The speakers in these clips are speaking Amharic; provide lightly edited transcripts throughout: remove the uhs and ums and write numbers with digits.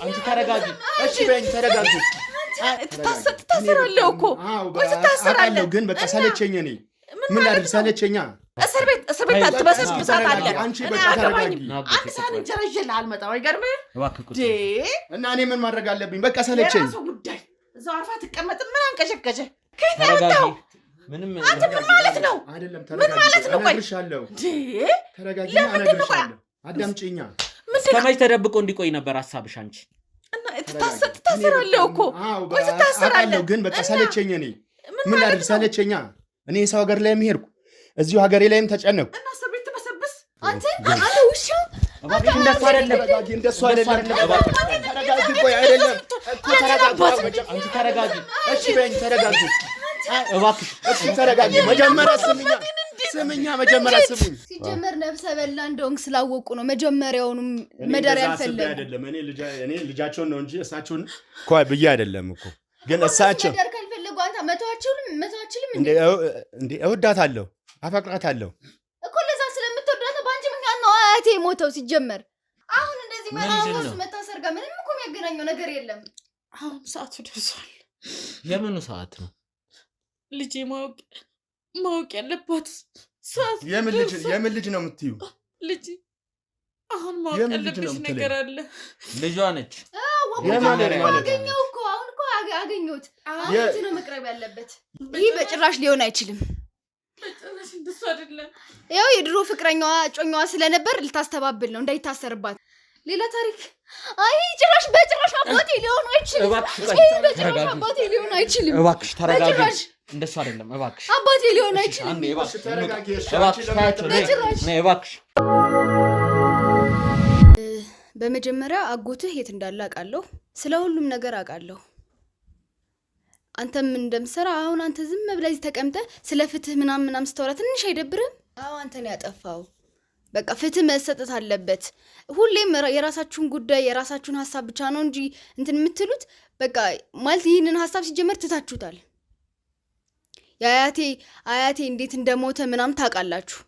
አንቺ ተረጋጊ እሺ በእኝ ተረጋጊ ትታሰራለህ እኮ ወይ ትታሰራለህ ግን በቃ ሰለቸኝ እኔ ምን ላድርግ ሰለቸኛ እስር ቤት አትበሰብሳት አለ አንቺ በቃ ተረጋጊ አንድ ሰዓት እንጀራ ይዤልህ አልመጣም አይገርምህ እና እኔ ምን ማድረግ አለብኝ በቃ ሰለቸኝ የራሱ ጉዳይ እዛው አርፋ ትቀመጥ ምን አንቀሸቀሸ ከየት ያመጣው አንተ ምን ማለት ነው አይደለም ምን ማለት ነው ቆይ እነግርሻለሁ ተረጋጊ እነግርሻለሁ አዳምጪኛ ከመች ተደብቆ እንዲቆይ ነበር ሐሳብሽ አንቺ እና ትታሰራለህ እኮ ወይ ትታሰራለህ ግን በቃ ሰለቸኝ እኔ ምን ላድርግ ሰለቸኛ እኔ ሰው ሀገር ላይ የሚሄድኩ እዚሁ ሀገሬ ላይም ተጨነኩ እና እስር ቤት ትበሰብስ አንተ ውሻ እባክሽ እንደሱ አይደለም እንደሱ አይደለም ተረጋጊ ቆይ አይደለም እኮ ተረጋጊ አንቺ ተረጋጊ እሺ በእኝ ተረጋጊ እባክሽ እሺ ተረጋጊ መጀመሪያ ስምኛ መጀመሪያ ስሙኝ ሲጀመር ነፍሰ በላ እንደውም ስላወቁ ነው መጀመሪያውንም መዳር ያልፈለጉ አይደለም እኔ ልጃቸውን ነው እንጂ እሳቸውን እኮ ብዬ አይደለም እኮ ግን እሳቸው መዳር ካልፈለጉ አንተ መተዋችልም እንዴ እወዳታለሁ አፈቅራታለሁ እኮ ለዛ ስለምትወዳት ባንቺ ምክንያት ነው አያቴ ሞተው ሲጀመር አሁን እንደዚህ ማለት መታሰር ጋር ምንም እኮ የሚያገናኘው ነገር የለም አሁን ሰዓቱ ደርሷል የምኑ ሰዓት ነው ልጄ ማወቅ ያለባት ሰዓት የምን ልጅ ነው የምትዩ ልጅ አሁን ማወቅ ያለብሽ ነገር አለ ልጇ ነች አገኘው እኮ አሁን እኮ አገኘሁት አሁን ነው መቅረብ ያለበት ይህ በጭራሽ ሊሆን አይችልም በጭራሽ እንደሱ አይደለም ያው የድሮ ፍቅረኛዋ ጮኛዋ ስለነበር ልታስተባብል ነው እንዳይታሰርባት ሌላ ታሪክ አይ በጭራሽ አባቴ ሊሆን አይችልም አባቴ ሊሆን አይችልም እባክሽ ተረጋጊ እንደሱ አይደለም እባክሽ አባቴ ሊሆን አይችልም እባክሽ በመጀመሪያ አጎትህ የት እንዳለ አውቃለሁ ስለ ሁሉም ነገር አውቃለሁ አንተም እንደምሰራ አሁን አንተ ዝም ብለህ ተቀምጠህ ስለ ፍትህ ምናምን ስተወራ ትንሽ አይደብርም አዎ አንተን ያጠፋው በቃ ፍትህ መሰጠት አለበት ሁሌም የራሳችሁን ጉዳይ የራሳችሁን ሐሳብ ብቻ ነው እንጂ እንትን የምትሉት በቃ ማለት ይሄንን ሐሳብ ሲጀመር ትታችሁታል አያቴ እንዴት እንደሞተ ምናምን ታውቃላችሁ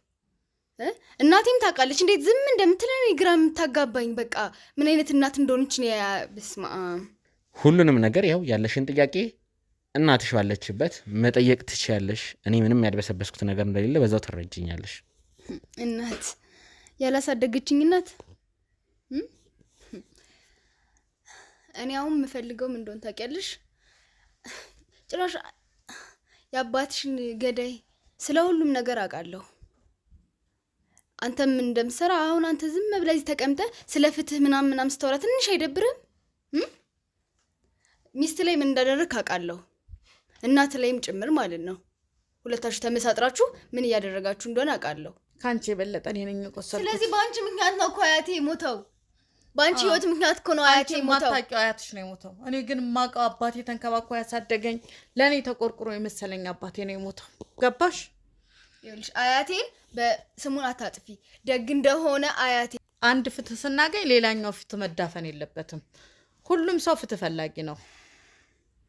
እናቴም ታውቃለች እንዴት ዝም እንደምትለኝ ግራም ታጋባኝ በቃ ምን አይነት እናት እንደሆነች ነው በስማ ሁሉንም ነገር ያው ያለሽን ጥያቄ እናትሽ ባለችበት መጠየቅ ትችያለሽ እኔ ምንም ያድበሰበስኩት ነገር እንደሌለ በዛው ተረጅኛለሽ እናት ያላሳደገችኝ እናት እኔ አሁን የምፈልገው ምን እንደሆነ ታውቂያለሽ ጭራሽ ያባትሽን ገዳይ ስለ ሁሉም ነገር አውቃለሁ አንተም እንደምሰራ አሁን አንተ ዝም ብለህ ተቀምጠህ ስለ ፍትህ ምናምን ስተወራ ትንሽ አይደብርም ሚስት ላይ ምን እንዳደረክ አውቃለሁ እናት ላይም ጭምር ማለት ነው ሁለታችሁ ተመሳጥራችሁ ምን እያደረጋችሁ እንደሆነ አውቃለሁ ካንቺ የበለጠ እኔ ነኝ ቆሰልኩት ስለዚህ ባንቺ ምክንያት ነው አያቴ ሞተው ባንቺ ህይወት ምክንያት ነው አያቴ ሞተው ማታቂው አያትሽ ነው ሞተው እኔ ግን ማቀው አባቴ ተንከባክቦ ያሳደገኝ ለኔ ተቆርቁሮ የመሰለኝ አባቴ ነው ሞተው ገባሽ ይኸውልሽ አያቴን በስሙን አታጥፊ ደግ እንደሆነ አያቴ አንድ ፍትህ ስናገኝ ሌላኛው ፍትህ መዳፈን የለበትም ሁሉም ሰው ፍትህ ፈላጊ ነው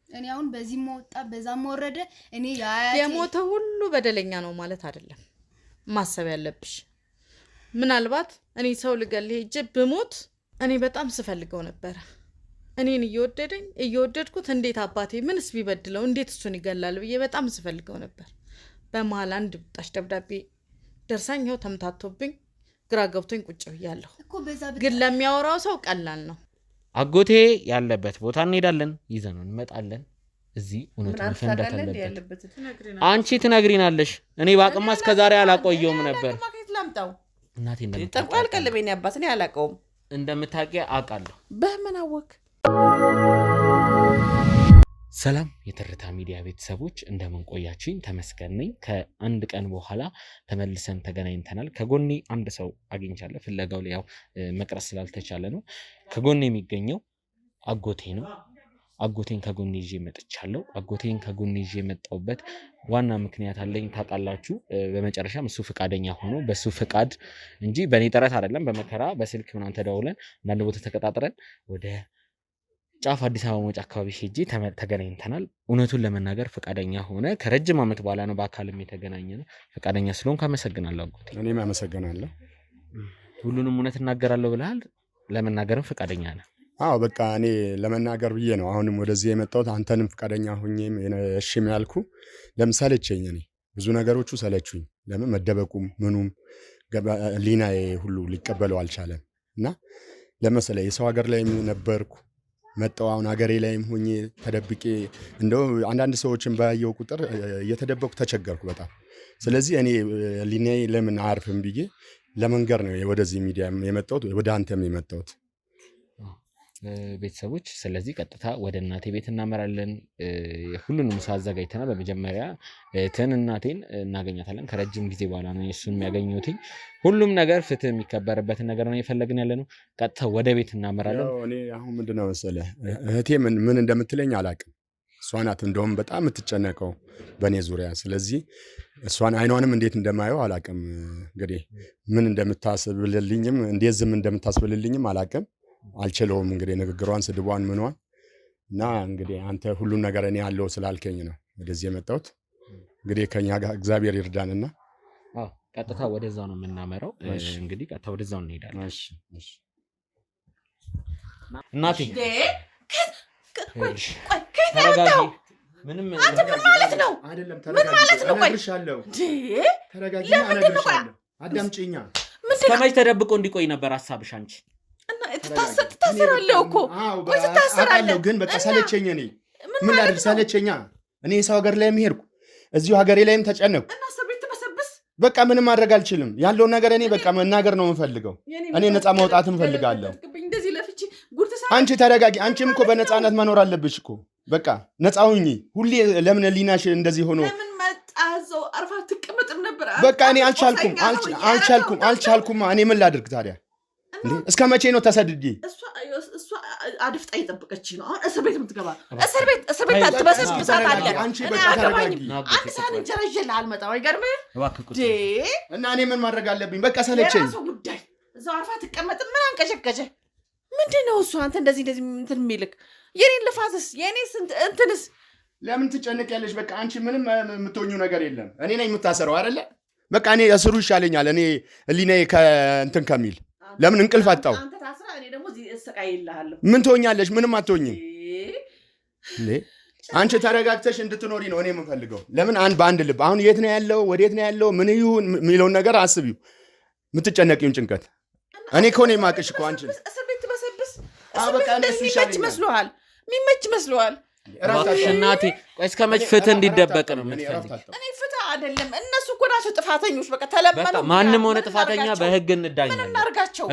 እኔ አሁን በዚህ ሞጣ በዛም ወረደ እኔ ያያቴ የሞተ ሁሉ በደለኛ ነው ማለት አይደለም ማሰብ ያለብሽ ምናልባት እኔ ሰው ልገልህ ሄጄ ብሞት እኔ በጣም ስፈልገው ነበር እኔን እየወደድኩት እንዴት አባቴ ምንስ ቢበድለው እንዴት እሱን ይገላል ብዬ በጣም ስፈልገው ነበር በመሃል አንድ ብጣሽ ደብዳቤ ደርሳኛው ተምታቶብኝ ግራ ገብቶኝ ቁጭ ብያለሁ ግን ለሚያወራው ሰው ቀላል ነው አጎቴ ያለበት ቦታ እንሄዳለን ይዘነው እንመጣለን እዚህ እውነቱን ፈንዳት አለበት አንቺ ትነግሪናለሽ እኔ ባቅማ እስከዛሬ አላቆየውም ነበር እናቴ ጠንቋል ቀለበኝ ያባት እኔ አላቀውም እንደምታውቂ አውቃለሁ በምን አወቅ ሰላም የትርታ ሚዲያ ቤተሰቦች እንደምን ቆያችሁኝ ተመስገን ነኝ ከአንድ ቀን በኋላ ተመልሰን ተገናኝተናል ከጎኔ አንድ ሰው አግኝቻለሁ ፍለጋው ላይ ያው መቅረስ ስላልተቻለ ነው ከጎኔ የሚገኘው አጎቴ ነው አጎቴን ከጎኔ ይዤ መጥቻለሁ አጎቴን ከጎኔ ይዤ መጣውበት ዋና ምክንያት አለኝ ታውቃላችሁ በመጨረሻም እሱ ፍቃደኛ ሆኖ በሱ ፍቃድ እንጂ በኔ ጥረት አይደለም በመከራ በስልክ ምናምን ተደውለን አንድ ቦታ ተቀጣጥረን ወደ ጫፍ አዲስ አበባ ሞጫ አካባቢ ሄጄ ተገናኝተናል እውነቱን ለመናገር ፍቃደኛ ሆነ ከረጅም ዓመት በኋላ ነው በአካልም የተገናኘነው ፍቃደኛ ስለሆንክ አመሰግናለሁ አጎቴ እኔም አመሰግናለሁ ሁሉንም እውነት እናገራለሁ ብለሃል ለመናገርም ፍቃደኛ ነህ አዎ በቃ እኔ ለመናገር ብዬ ነው አሁንም ወደዚህ የመጣሁት። አንተንም ፈቃደኛ ሆኜም እሺም ያልኩ ለምሳሌ እኔ ብዙ ነገሮቹ ሰለቹኝ። ለምን መደበቁም ምኑም ሊናዬ ሁሉ ሊቀበለው አልቻለም። እና ለምሳሌ የሰው ሀገር ላይ ነበርኩ መጣሁ። አሁን ሀገሬ ላይም ሆኜ ተደብቄ እንደው አንዳንድ ሰዎችን ባየው ቁጥር እየተደበቁ ተቸገርኩ በጣም። ስለዚህ እኔ ሊናዬ ለምን አያርፍም ብዬ ለመንገር ነው ወደዚህ ሚዲያ የመጣሁት፣ ወደ አንተም የመጣሁት። ቤተሰቦች ስለዚህ ቀጥታ ወደ እናቴ ቤት እናመራለን። ሁሉንም ሰው አዘጋጅተናል። በመጀመሪያ እናቴን እናገኛታለን። ከረጅም ጊዜ በኋላ ነው እሱን የሚያገኙት። ሁሉም ነገር ፍትህ የሚከበርበትን ነገር ነው እየፈለግን ያለ ነው። ቀጥታ ወደ ቤት እናመራለን። እኔ አሁን ምንድነው መሰለህ እህቴ ምን እንደምትለኝ አላውቅም። እሷ ናት እንደውም በጣም የምትጨነቀው በእኔ ዙሪያ። ስለዚህ እሷን አይኗንም እንዴት እንደማየው አላውቅም። እንግዲህ ምን እንደምታስብልልኝም እንዴት ዝም እንደምታስብልልኝም አላውቅም። አልችለውም እንግዲህ ንግግሯን፣ ስድቧን፣ ምኗን እና እንግዲህ አንተ ሁሉን ነገር እኔ ያለው ስላልከኝ ነው ወደዚህ የመጣሁት። እንግዲህ ከኛ ጋር እግዚአብሔር ይርዳንና ቀጥታ ወደዛው ነው የምናመራው። እንግዲህ ቀጥታ ወደዛው እንሄዳለን። እናቴ ተረጋጊ። ምንም ማለት ነው አይደለም። ተረጋጊ። ተረጋጊ። አዳምጪኛ። እስከመቼ ተደብቆ እንዲቆይ ነበር ሀሳብሽ አንቺ? ትታሰራለህ እኮ አውቃለሁ፣ ግን በቃ ሰለቸኝ። እኔ ምን ላድርግ? ሰለቸኛ። እኔ የሰው ሀገር ላይ የሚሄድኩ እዚሁ ሀገሬ ላይም ተጨነኩ። በቃ ምንም ማድረግ አልችልም። ያለውን ነገር እኔ በቃ መናገር ነው የምፈልገው። እኔ ነፃ መውጣት እንፈልጋለሁ። አንቺ ተረጋጊ። አንቺም እኮ በነፃነት መኖር አለብሽ እኮ። በቃ ነፃ ሁኚ። ሁሌ ለምን ሊናሽ እንደዚህ ሆኖ በቃ እኔ አልቻልኩም። እኔ ምን ላድርግ ታዲያ? እስከ መቼ ነው ተሰድጄ? እሷ አድፍጣ እየጠበቀች ነው። አሁን እስር ቤት የምትገባ እስር ቤት አትበሰብሳታለህ። አንድ ሳህን እንጀራ ይዤልህ አልመጣም። አይገርምህም? እና እኔ ምን ማድረግ አለብኝ? በቃ ሰለቸኝ። የራሱ ጉዳይ። እዛው አርፋ ትቀመጥ። ምን አንቀሸቀሸ? ምንድን ነው እሱ አንተ እንደዚህ እንትን የሚልክ? የኔን ልፋትስ የኔ እንትንስ ለምን ትጨነቂያለሽ? በቃ አንቺ ምንም የምትሆኚው ነገር የለም። እኔ ነኝ የምታሰረው አይደለ? በቃ እኔ እስሩ ይሻለኛል። እኔ ህሊናዬ ከእንትን ከሚል ለምን እንቅልፍ አጣው? አንተ ታስራ እኔ ደግሞ እዚህ እሰቃይልሃለሁ። ምን ትሆኛለሽ? ምንም አትሆኝም። አንቺ ተረጋግተሽ እንድትኖሪ ነው እኔ የምፈልገው። ለምን በአንድ ልብ አሁን የት ነው ያለው ወዴት ነው ያለው ምን ይሁን የሚለውን ነገር አስቢው። የምትጨነቂውን ጭንቀት እኔ እኮ ነኝ የማውቅሽ እኮ። አንቺ እስር ቤት ትበሰብስ የሚመች መስሎሃል? እናቴ ቆይ እስከ መች ፍትህ እንዲደበቅ ነው የምትፈልጊው? እኔ ፍትህ አይደለም፣ እነሱ እኮ ናቸው ጥፋተኞች። በቃ ተለመኑ። ማንም ሆነ ጥፋተኛ በህግ እንዳኛለን።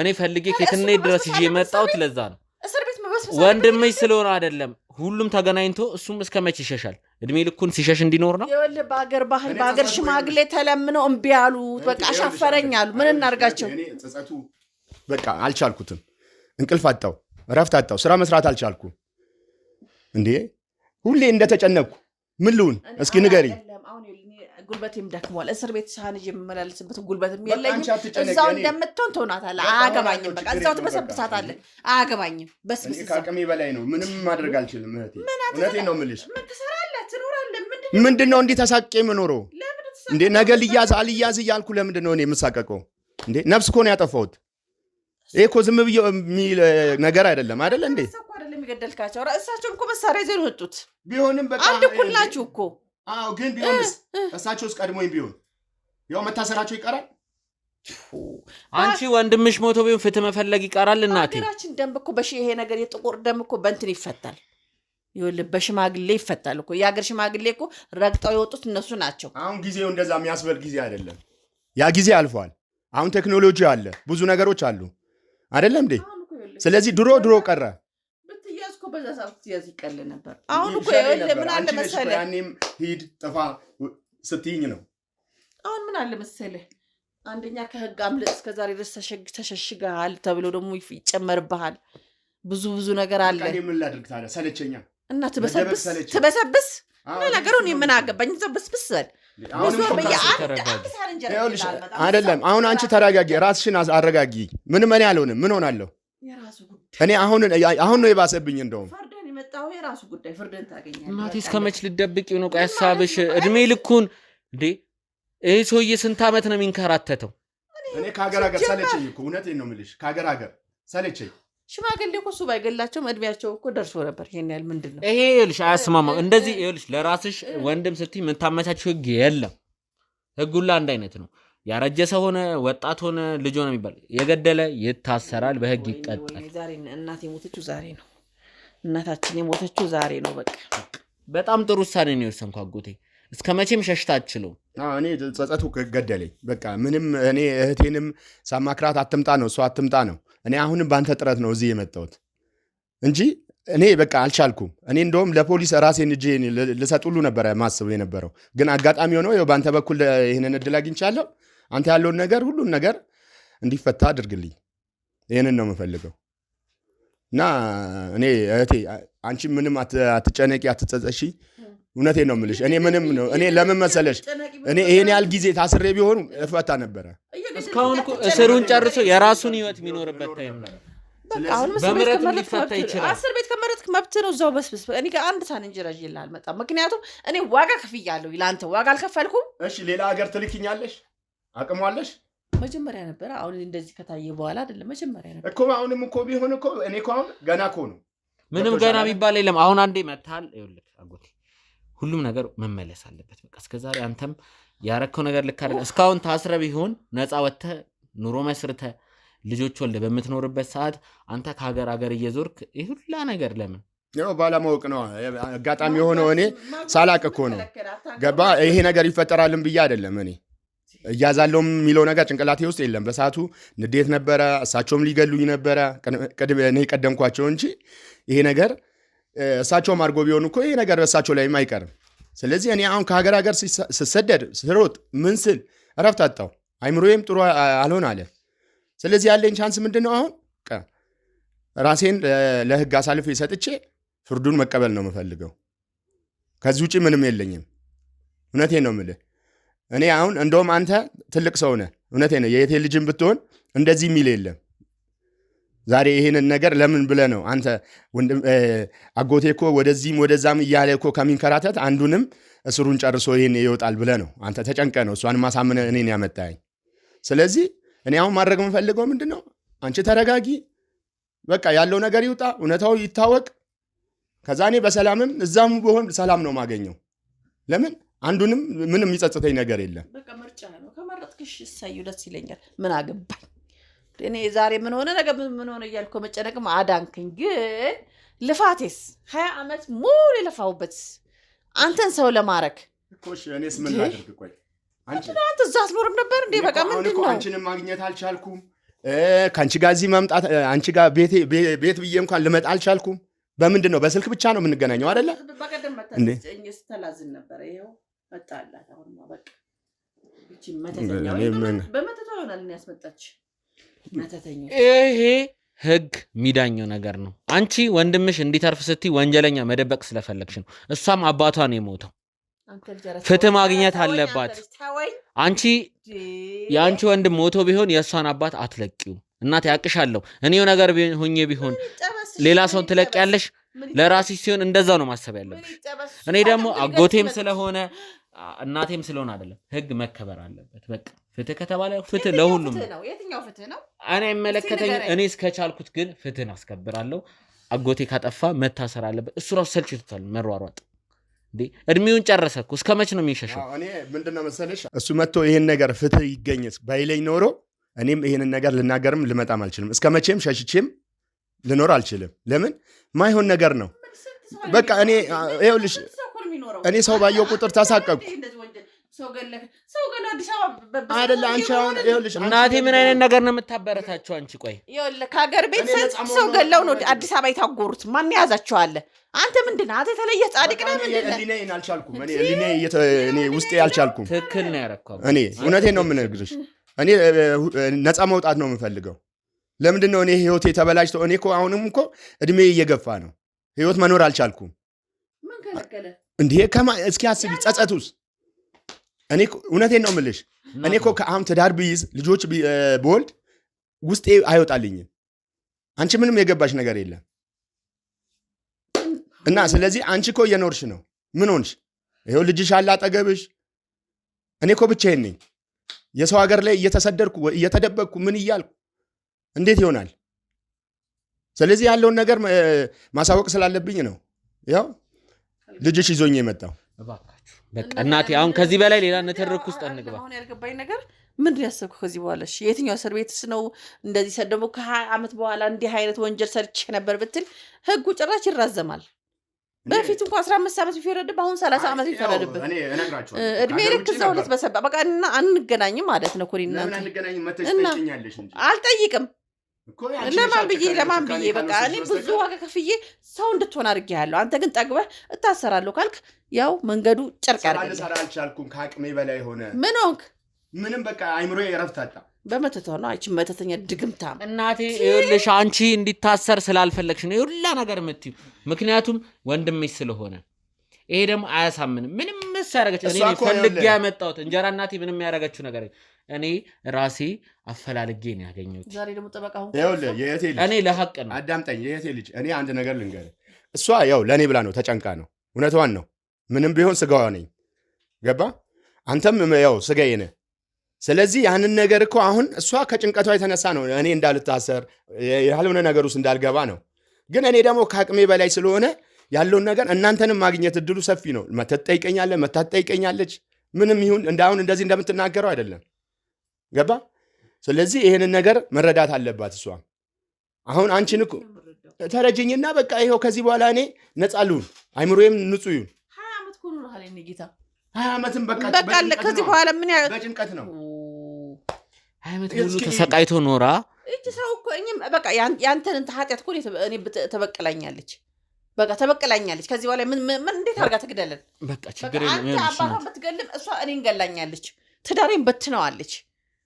እኔ ፈልጌ ከትኔ ድረስ ይዤ የመጣሁት ለዛ ነው። እስር ቤት መበስበስ ወንድምሽ ስለሆነ አይደለም። ሁሉም ተገናኝቶ እሱም እስከ መች ይሸሻል? እድሜ ልኩን ሲሸሽ እንዲኖር ነው። ይኸውልህ በአገር ባህል በአገር ሽማግሌ ተለምነው እምቢ አሉት። በቃ አሻፈረኝ አሉ። ምን እናርጋቸው? ጸጸቱ በቃ አልቻልኩትም። እንቅልፍ አጣው፣ እረፍት አጣው፣ ስራ መስራት አልቻልኩ። እንዴ ሁሌ እንደተጨነቅኩ ምን ልሁን? እስኪ ንገሪኝ። ጉልበቴም ደክሟል። እስር ቤት ሳህን የምመላለስበት ጉልበትም የለኝም። እዛው እንደምትሆን ትሆናታለህ። አያገባኝም። በቃ እዛው ትበሰብሳታለህ። አያገባኝም። በስብስ ከአቅሜ በላይ ነው። ምንም ማድረግ አልችልም እህቴ። እውነቴን ነው የምልሽ። ምን ትሰራለህ? ትኖራለህ። ምንድን ነው እንዲህ ተሳቅቄ የምኖረው? እንዴ ነገ ልያዝ አልያዝ እያልኩ ለምንድን ነው እኔ የምሳቀቀው? እንዴ ነፍስ እኮ ነው ያጠፋሁት። ይሄ እኮ ዝም ብዬ የሚል ነገር አይደለም አይደለ እንዴ? የሚገደልካቸው እሳቸውን እኮ መሳሪያ ይዘው የወጡት ቢሆንም በቃ አንድ እኩል ናችሁ እኮ። አዎ ግን ቢሆንስ እሳቸውስ ቀድሞኝ ቢሆን ያው መታሰራቸው ይቀራል። አንቺ ወንድምሽ ሞቶ ቢሆን ፍትህ መፈለግ ይቀራል። እናቴ ሀገራችን ደንብ እኮ ይሄ ነገር የጥቁር ደም እኮ በእንትን ይፈታል። ይኸውልህ በሽማግሌ ይፈታል እኮ። የሀገር ሽማግሌ እኮ ረግጠው የወጡት እነሱ ናቸው። አሁን ጊዜው እንደዛ የሚያስበል ጊዜ አይደለም። ያ ጊዜ አልፏል። አሁን ቴክኖሎጂ አለ፣ ብዙ ነገሮች አሉ አይደለም እንዴ? ስለዚህ ድሮ ቀረ። ብትያዝ እኮ በዛ ሰዓት ትያዝ ይቀል ነበር። አሁን እኮ ይኸውልህ ምን አለ መሰለህ፣ ያኔም ሂድ ጥፋ ስትይኝ ነው። አሁን ምን አለ መሰለህ፣ አንደኛ ከህግ አምልጥ እስከዛሬ ድረስ ተሸሽገሃል ተብሎ ደግሞ ይጨመርብሃል። ብዙ ነገር አለ። ምን ላድርግ ታዲያ? ሰለቸኛ እና ትበሰብስ ነገሩ እኔ ምን አገባኝ? ትበስብስ አይደለም። አሁን አንቺ ተረጋጊ፣ ራስሽን አረጋጊ። ምንም እኔ አልሆንም። ምን ሆናለሁ እኔ? አሁን ነው የባሰብኝ። እንደውም ፍርድን የመጣው የራሱ ጉዳይ፣ ፍርድን ታገኛለህ። እናቴ እስከ መች ልትደብቂው ነው? ቆይ ሀሳብሽ እድሜ ልኩን እንዴ? ይሄ ሰውዬ ስንት ዓመት ነው የሚንከራተተው? እኔ ከሀገር ሰለቸኝ እኮ። እውነቴን ነው የምልሽ፣ ከሀገር ሰለቸኝ። ሽማግሌ እኮ እሱ ባይገላቸውም እድሜያቸው እኮ ደርሶ ነበር። ይሄን ያህል ምንድን ነው ይሄ? ይኸውልሽ አያስማማም። እንደዚህ ይኸውልሽ ለራስሽ ወንድም ስትይ የምታመቻቸው ህግ የለም። ህግ ሁላ አንድ አይነት ነው። ያረጀ ሰው ሆነ ወጣት ሆነ ልጅ ሆነ የሚባል የገደለ ይታሰራል፣ በህግ ይቀጣል። ዛሬ እናቴ የሞተችው ዛሬ ነው። እናታችን የሞተችው ዛሬ ነው። በቃ በጣም ጥሩ ውሳኔ ነው የወሰንኩ አጎቴ። እስከ መቼም ሸሽታ አትችለው። እኔ ጸጸቱ ገደለኝ። በቃ ምንም እኔ እህቴንም ሳማክራት አትምጣ ነው እሷ አትምጣ ነው። እኔ አሁንም በአንተ ጥረት ነው እዚህ የመጣሁት እንጂ እኔ በቃ አልቻልኩም። እኔ እንደውም ለፖሊስ ራሴን እጄ ልሰጥ ሁሉ ነበረ ማስበው የነበረው። ግን አጋጣሚ ሆነው ይኸው በአንተ በኩል ይህንን እድል አግኝቻለሁ። አንተ ያለውን ነገር ሁሉን ነገር እንዲፈታ አድርግልኝ። ይህንን ነው የምፈልገው እና እኔ እህቴ አንቺ ምንም አትጨነቂ፣ አትጸጸሺ። እውነቴን ነው የምልሽ። እኔ ምንም ነው እኔ ለምን መሰለሽ እኔ ይሄን ያህል ጊዜ ታስሬ ቢሆኑ እፈታ ነበረ። እስካሁን እኮ እስሩን ጨርሶ የራሱን ህይወት የሚኖርበት ታይም ነው። በምህረት ሊፈታ ይችላል። 10 ቤት ከመረጥክ መብት ነው እዛው በስብስ። እኔ ጋር አንድ ሳንንጀራ ይላል አልመጣም። ምክንያቱም እኔ ዋጋ ከፍያለሁ። ለአንተ ዋጋ አልከፈልኩም። እሺ ሌላ ሀገር ትልኪኛለሽ? አቅሟለሽ? መጀመሪያ ነበር። አሁን እንደዚህ ከታየ በኋላ አይደለም። መጀመሪያ ነበር እኮ። አሁንም እኮ ቢሆን እኮ እኔ እኮ አሁን ገና እኮ ነው። ምንም ገና የሚባል የለም። አሁን አንዴ መታል። ይኸውልህ አጎቴ ሁሉም ነገር መመለስ አለበት። በቃ እስከዛሬ አንተም ያረከው ነገር ልክ አይደለም። እስካሁን ታስረ ቢሆን ነፃ ወጥተህ ኑሮ መስርተህ ልጆች ወልደህ በምትኖርበት ሰዓት አንተ ከሀገር እየዞርክ ይህ ሁላ ነገር ለምን? ያው ባለማወቅ ነው። አጋጣሚ የሆነው እኔ ሳላቅ እኮ ነው። ገባ? ይሄ ነገር ይፈጠራልን ብዬ አይደለም። እኔ እያዛለውም የሚለው ነገር ጭንቅላቴ ውስጥ የለም። በሰዓቱ ንዴት ነበረ። እሳቸውም ሊገሉኝ ነበረ። እኔ ቀደምኳቸው እንጂ ይሄ ነገር እሳቸውም አድርጎ ቢሆኑ እኮ ይሄ ነገር በእሳቸው ላይም አይቀርም። ስለዚህ እኔ አሁን ከሀገር ስሰደድ ስሮጥ ምን ስል እረፍት አጣሁ። አይምሮዬም ጥሩ አልሆን አለ። ስለዚህ ያለኝ ቻንስ ምንድን ነው? አሁን ራሴን ለህግ አሳልፌ ሰጥቼ ፍርዱን መቀበል ነው የምፈልገው። ከዚህ ውጭ ምንም የለኝም። እውነቴን ነው የምልህ። እኔ አሁን እንደውም አንተ ትልቅ ሰው ነህ። እውነቴን ነው። የእቴ ልጅም ብትሆን እንደዚህ የሚል የለም። ዛሬ ይሄንን ነገር ለምን ብለህ ነው አንተ አጎቴ እኮ ወደዚህም ወደዛም እያለ እኮ ከሚንከራተት አንዱንም እስሩን ጨርሶ ይሄን ይወጣል ብለህ ነው አንተ ተጨንቀ ነው እሷን ማሳመነ እኔን ያመጣኝ። ስለዚህ እኔ አሁን ማድረግ የምፈልገው ምንድን ነው? አንቺ ተረጋጊ። በቃ ያለው ነገር ይውጣ፣ እውነታው ይታወቅ። ከዛ እኔ በሰላምም እዛም ብሆን ሰላም ነው ማገኘው። ለምን አንዱንም ምንም የሚጸጽተኝ ነገር የለም። በቃ ምርጫ ነው። ከመረጥክሽ እሰዩ፣ ደስ ይለኛል። ምን አገባኝ እኔ ዛሬ ምን ሆነ ነገ ምን ሆነ እያልኩ መጨነቅም አዳንክኝ። ግን ልፋቴስ 20 ዓመት ሙሉ የለፋሁበት አንተን ሰው ለማረክ እኮ እሺ፣ እኔስ ምን ላድርግ? ቆይ አንተ እዛ አትኖርም ነበር እንዴ? በቃ ምንድን ነው? አንቺንም ማግኘት አልቻልኩም። ከአንቺ ጋር እዚህ መምጣት አንቺ ጋር ቤት ብዬ እንኳን ልመጣ አልቻልኩም። በምንድን ነው? በስልክ ብቻ ነው የምንገናኘው አይደለ? በቀደም መጣች ስተላዝን ነበር። ይኸው መጣላት። አሁንማ በቃ እቺ መተተኛው በመተቷ ይሆናል ያስመጣች መተተኛ። ይሄ ህግ የሚዳኘው ነገር ነው። አንቺ ወንድምሽ እንዲተርፍ ስትይ ወንጀለኛ መደበቅ ስለፈለግሽ ነው። እሷም አባቷ ነው የሞተው። ፍትህ ማግኘት አለባት። አንቺ የአንቺ ወንድም ሞቶ ቢሆን የእሷን አባት አትለቂው። እናት ያቅሻለሁ። እኔው ነገር ሆኜ ቢሆን ሌላ ሰውን ትለቂያለሽ። ለራስሽ ሲሆን እንደዛው ነው ማሰብ ያለብሽ። እኔ ደግሞ አጎቴም ስለሆነ እናቴም ስለሆነ አይደለም። ህግ መከበር አለበት። በቃ ፍትህ ከተባለ ፍትህ ለሁሉም ነው። የትኛው ፍትህ ነው? እኔ አይመለከተኝም። እኔ እስከቻልኩት ግን ፍትህን አስከብራለሁ። አጎቴ ካጠፋ መታሰር አለበት። እሱ ራሱ ሰልችቶታል መሯሯጥ። እንዴ እድሜውን ጨረሰ እኮ። እስከ መች ነው የሚሸሸው? እኔ ምንድነው መሰለሽ እሱ መጥቶ ይሄን ነገር ፍትህ ይገኝስ ባይለኝ ኖሮ እኔም ይሄንን ነገር ልናገርም ልመጣም አልችልም። እስከ መቼም ሸሽቼም ልኖር አልችልም። ለምን ማይሆን ነገር ነው። በቃ እኔ ይኸውልሽ እኔ ሰው ባየው ቁጥር ተሳቀቅኩ አይደለ? አንቺ አሁን ይኸውልሽ እናቴ ምን አይነት ነገር ነው የምታበረታቸው? አንቺ ቆይ ይኸውልህ ከሀገር ቤት ሰው ገለው ነው አዲስ አበባ የታጎሩት። ማን ያዛቸዋል? አንተ ምንድን ነህ? አንተ የተለየ ጻድቅ ነህ። ምንድን ነህ? እኔ አልቻልኩም። እኔ ውስጤ አልቻልኩም። ትክክል ነው ያረከው። እኔ እውነቴን ነው የምነግርሽ። እኔ ነፃ መውጣት ነው የምፈልገው። ለምንድን ነው እኔ ህይወቴ ተበላሽቶ? እኔ እኮ አሁንም እኮ እድሜ እየገፋ ነው። ህይወት መኖር አልቻልኩም። እንዴ እስኪ አስቢ፣ ጸጸቱስ። እኔ እውነቴን ነው የምልሽ። እኔ እኮ ከአሁን ትዳር ብይዝ ልጆች ብወልድ ውስጤ አይወጣልኝም። አንቺ ምንም የገባሽ ነገር የለም። እና ስለዚህ አንቺ እኮ እየኖርሽ ነው። ምን ሆንሽ? ይኸው ልጅሽ አለ አጠገብሽ። እኔ እኮ ብቻዬን ነኝ። የሰው ሀገር ላይ እየተሰደድኩ እየተደበቅኩ ምን እያልኩ እንዴት ይሆናል? ስለዚህ ያለውን ነገር ማሳወቅ ስላለብኝ ነው ያው ልጅሽ ይዞኝ የመጣው። እባካችሁ በቃ እናቴ አሁን ከዚህ በላይ ሌላ ንትርክ ውስጥ አንግባ። አሁን ያልገባኝ ነገር ምንድን ያሰብኩ ከዚህ በኋላ እሺ የትኛው እስር ቤትስ ነው እንደዚህ ሰደሞ ከ20 ዓመት በኋላ እንዲህ አይነት ወንጀል ሰርቼ ነበር ብትል ህጉ ጭራሽ ይራዘማል። በፊት እንኳን 15 ዓመት ቢፈረድብ አሁን 30 ዓመት ቢፈረድብ እድሜ ልክ እዛው ልትበሰባ በቃ እና አንገናኝም ማለት ነው። ኩሪና ለምን አንገናኝም? መተስጠኛለሽ እንጂ አልጠይቅም። ለማን ብዬ በቃ እኔ ብዙ ዋጋ ከፍዬ ሰው እንድትሆን አድርጌያለሁ። አንተ ግን ጠግበህ እታሰራለሁ ካልክ ያው መንገዱ ጨርቅ ያርግልህ። ሰራ አልቻልኩም፣ ከአቅሜ በላይ ሆነ። ምን ሆንክ? ምንም በቃ አይምሮዬ እረፍት አጣ። በመተቷ ነው አይቺ መተተኛ ድግምታም እናቴ ይኸውልሽ አንቺ እንዲታሰር ስላልፈለግሽ ነው ሁላ ነገር የምትይው። ምክንያቱም ወንድምሽ ስለሆነ ይሄ ደግሞ አያሳምንም። ምንም ያረጋች እኔ ፈልጌ ያመጣሁት እንጀራ እናቴ ምንም ያረጋችው ነገር እኔ ራሴ አፈላልጌ ነው ያገኘሁት። ዛሬ ደግሞ ጠበቃው ይኸውልህ የእህቴ ልጅ እኔ ለሐቅ ነው። አዳምጠኝ የእህቴ ልጅ እኔ አንድ ነገር ልንገርህ። እሷ ያው ለእኔ ብላ ነው ተጨንቃ ነው። እውነቷን ነው። ምንም ቢሆን ስጋዋ ነኝ። ገባ? አንተም ያው ስጋዬ ነህ። ስለዚህ ያንን ነገር እኮ አሁን እሷ ከጭንቀቷ የተነሳ ነው እኔ እንዳልታሰር ያልሆነ ነገር ውስጥ እንዳልገባ ነው። ግን እኔ ደግሞ ከአቅሜ በላይ ስለሆነ ያለውን ነገር እናንተንም ማግኘት እድሉ ሰፊ ነው። መተጠይቀኛለህ መታጠይቀኛለች ምንም ይሁን እንዳሁን እንደዚህ እንደምትናገረው አይደለም። ገባ? ስለዚህ ይሄንን ነገር መረዳት አለባት እሷ። አሁን አንቺን እኮ ተረጅኝና በቃ ይሄው ከዚህ በኋላ እኔ ነፃ ልሁን፣ አይምሮዬም ንጹህ ይሁን። 20 ዓመት ኮኑ ነው አለኝ ጌታ 20 ዓመትም በቃ ከዚህ በኋላ ምን በጭንቀት ነው 20 ዓመት ሙሉ ተሰቃይቶ ኖራ እቺ ሰው እኮ እኔም በቃ ያንተን ኃጢአት እኮ እኔ ተበቀላኛለች። በቃ ተበቀላኛለች። ከዚህ በኋላ ምን እንዴት አድርጋ ትግደለን? በቃ ችግር የለም። አንተ አባቷን ብትገልም እሷ እኔን ገላኛለች። ትዳሬን በትነዋለች።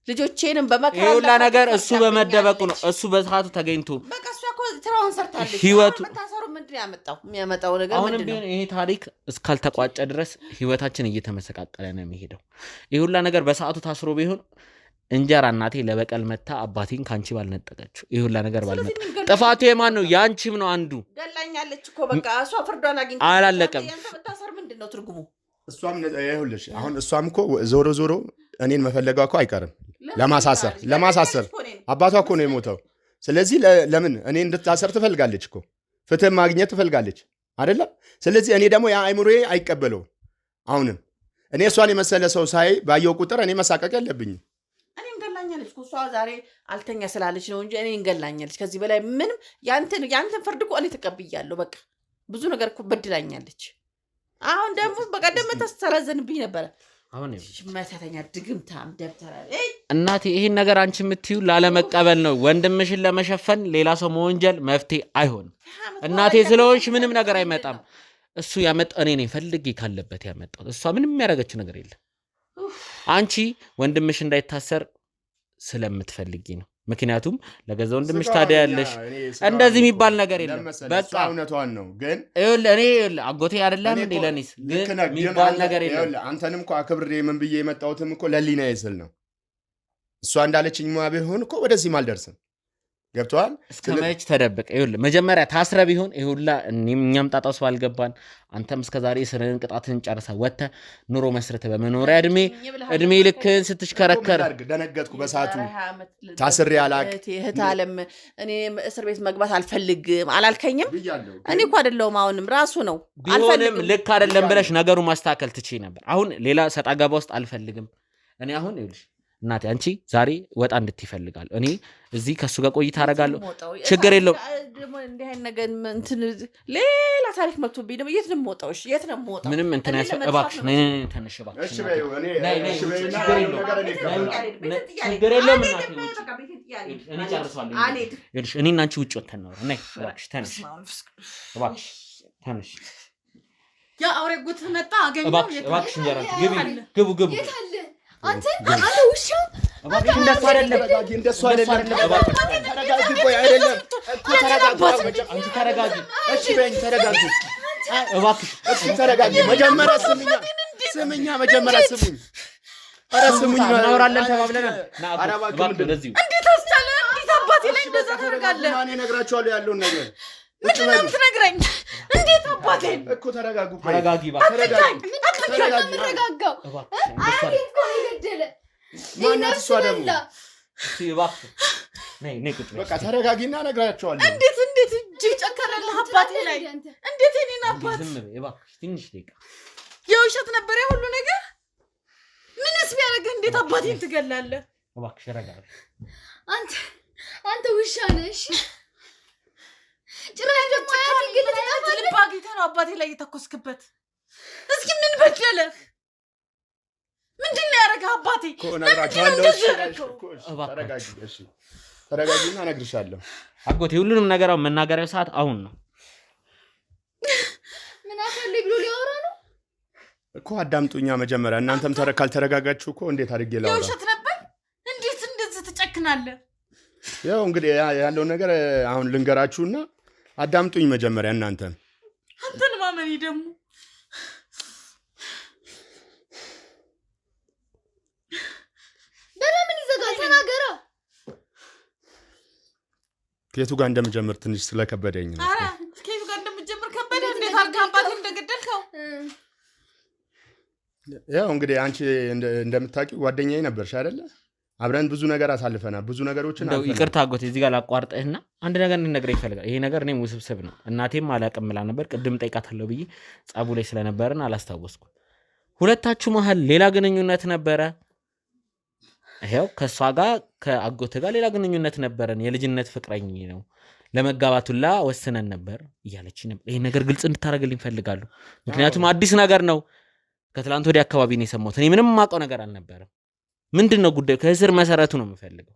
ልጆቼንም በመከራ ሁላ ነገር እሱ በመደበቁ ነው። እሱ በሰዓቱ ተገኝቶ በቃ እሷ እኮ ትራውን ሰርታለች። ህይወቱ መታሰሩ ምንድን የሚያመጣው ነገር አሁንም ቢሆን ይሄ ታሪክ እስካልተቋጨ ድረስ ህይወታችን እየተመሰቃቀለ ነው የሚሄደው። ይሄ ሁላ ነገር በሰዓቱ ታስሮ ቢሆን እንጀራ እናቴ ለበቀል መታ አባቴን ካንቺ ባልነጠቀችው ይሄ ሁላ ነገር ባልመጣ። ጥፋቱ የማን ነው? ያንቺም ነው። አንዱ ገላኛለች እኮ በቃ እሷ ፍርዷን አግኝታ አላለቀም። ያንተ መታሰር ምንድነው ትርጉሙ? እሷም ይኸውልሽ አሁን እሷም እኮ ዞሮ እኔን መፈለጓ እኮ አይቀርም። ለማሳሰር አባቷ እኮ ነው የሞተው። ስለዚህ ለምን እኔ እንድታሰር ትፈልጋለች እኮ ፍትህ ማግኘት ትፈልጋለች አይደለም? ስለዚህ እኔ ደግሞ የአእምሮዬ አይቀበለውም። አሁንም እኔ እሷን የመሰለ ሰው ሳይ ባየው ቁጥር እኔ መሳቀቅ የለብኝም። እኔን ገላኛለች እኮ እሷ ዛሬ አልተኛ ስላለች ነው እንጂ እኔን ገላኛለች። ከዚህ በላይ ምንም ያንተን ፍርድ እኮ እኔ ተቀብያለሁ። በቃ ብዙ ነገር እኮ በድላኛለች። አሁን ደግሞ በቀደም ተስተረዘንብኝ ነበረ። አሁን መተተኛ ድግምታም ደብተራ እናቴ ይሄን ነገር አንቺ የምትዩ ላለመቀበል ነው። ወንድምሽን ለመሸፈን ሌላ ሰው መወንጀል መፍትሄ አይሆንም። እናቴ ስለሆንሽ ምንም ነገር አይመጣም። እሱ ያመጣው እኔ ነኝ ፈልጌ ካለበት ያመጣው። እሷ ምንም ያደረገችው ነገር የለም። አንቺ ወንድምሽ እንዳይታሰር ስለምትፈልጊ ነው። ምክንያቱም ለገዛ ወንድምሽ ታዲያ ያለሽ እንደዚህ የሚባል ነገር የለም። በቃ እውነቷን ነው። ግን እኔ አጎቴ አይደለም እንዴ ለኔስ ግን የሚባል ነገር የለም። አንተንም እኮ አክብሬ ምን ብዬ የመጣሁትም እኮ ለሊና ይስል ነው። እሷ እንዳለችኝ ሙያ ቢሆን እኮ ወደዚህም አልደርስም። ገብቷል? እስከ መች ተደበቀ? ይኸውልህ መጀመሪያ ታስረ ቢሆን ይሁላ እኛም ጣጣው ሰው አልገባን። አንተም እስከዛሬ ስርህን ቅጣትን ጨርሰህ ወጥተህ ኑሮ መስርተህ በመኖሪያ እድሜ ልክህን ስትሽከረከር ደነገጥኩ። በሰዓቱ ታስሬ አላቅ እህት አለም እኔ እስር ቤት መግባት አልፈልግም አላልከኝም? እኔ እኮ አይደለሁም አሁንም ራሱ ነው። ቢሆንም ልክ አይደለም ብለሽ ነገሩ ማስተካከል ትችይ ነበር። አሁን ሌላ ሰጣ ገባ ውስጥ አልፈልግም። እኔ አሁን ይኸውልሽ እናቴ አንቺ ዛሬ ወጣ እንድትይፈልጋል እኔ እዚህ ከሱ ጋር ቆይታ አደርጋለሁ። ችግር የለውም። እንዲህ አይነት ነገር እንትን ሌላ ታሪክ መጥቶብኝ ደግሞ የት ነው የምወጣው? እሺ የት ነው የምወጣው? ምንም እንትን ያሰ እባክሽ ነይ ተነሽ እባክሽ። እሺ በይው እኔ ችግር የለውም እናቴ እኔ ጨርሷለሁ። ይኸውልሽ እኔ እና አንቺ ውጭ ወጥተን ነው። ነይ እባክሽ ተነሽ እባክሽ ተነሽ። ያ አውሬ ጉት መጣ አገኘው። እባክሽ እንጀራ ግቡ አንተ ውሻ እባክሽ እንደሱ አይደለም። እንደሱ አይደለም። ተረጋጊ። ቆይ አይደለም እኮ ተረጋጊ። አንቺ ተረጋጊ። እሺ በይኝ ተረጋጊ። እባክሽ እሺ ተረጋጊ። መጀመሪያ ስምኛ መጀመሪያ ስሙኝ። ኧረ ስሙኝ እናወራለን ተባብለናል። እባክሽ እንደዚህ እንዴት አስቻለ? እንዴት አባቴ ላይ እንደዛ ታደርጋለህ? ማን እነግራቸዋለሁ ያለውን ነገር ምንድን ነው የምትነግረኝ? እንዴት አባቴ እኮ ተረጋጉ። ተረጋጊ ተረጋጋው። አያቴ እኮ የገደለ ማናት እሷ ደግሞ እባክህ ነይ ቁጭ በይ። በቃ ተረጋጊና እነግራቸዋለሁ። እንዴት እጅ ጨከረልህ አባቴ ላይ? እንዴት እኔን አባት? ዝም በይ እባክሽ ትንሽ ደቂቃ። የውሸት ነበር ያ ሁሉ ነገር? ምንስ ቢያደርግህ እንዴት አባቴን ትገላለህ? እባክሽ ረጋ በይ። አንተ ውሻ ነህ። እሺ ጭራሽ ደግሞ አያቴ ግን ልብ አግኝተህ ነው አባቴ ላይ የተኮስክበት? እስኪ ምን በደለህ? ምንድን ነው ያደረገህ አባቴ? ተረጋጊና እነግርሻለሁ። አጎቴ ሁሉንም ነገር መናገሪያው ሰዓት አሁን ነው። ምን አፈልግ ብሎ ሊያወራ ነው እኮ። አዳምጡኛ መጀመሪያ። እናንተም ካልተረጋጋችሁ እኮ እንዴት አድርጌ ላወራ? የውሸት ነበር? እንዴት እንደዚህ ትጨክናለህ? ያው እንግዲህ ያለውን ነገር አሁን ልንገራችሁና አዳምጡኝ መጀመሪያ እናንተም። አንተን ማመኔ ደግሞ በለምን ይዘጋል? ተናገራ። ከየቱ ጋር እንደምጀምር ትንሽ ስለከበደኝ ነው። ኧረ ከየቱ ጋር እንደምጀምር ከበደ? እንዴት አድርገህ አባቴን እንደገደልከው? ያው እንግዲህ አንቺ እንደምታውቂው ጓደኛዬ ነበርሽ አይደለ? አብረን ብዙ ነገር አሳልፈናል። ብዙ ነገሮችን እንደው ይቅርታ አጎቴ እዚህ ጋር ላቋርጥህና አንድ ነገር እንድነግርህ ይፈልጋል። ይሄ ነገር እኔም ውስብስብ ነው። እናቴም አላቅም ብላ ነበር። ቅድም ጠይቃታለሁ ብዬ ጸቡ ላይ ስለነበርን አላስታወስኩም። ሁለታችሁ መሀል ሌላ ግንኙነት ነበረ? ይሄው ከእሷ ጋር ከአጎትህ ጋር ሌላ ግንኙነት ነበረን፣ የልጅነት ፍቅረኝ ነው፣ ለመጋባቱላ ወስነን ነበር እያለች ነበር። ይሄ ነገር ግልጽ እንድታደርግልኝ እፈልጋለሁ። ምክንያቱም አዲስ ነገር ነው። ከትላንት ወዲያ አካባቢ ነው የሰማሁት። እኔ ምንም የማውቀው ነገር አልነበረም። ምንድን ነው ጉዳዩ? ከስር መሰረቱ ነው የምፈልገው።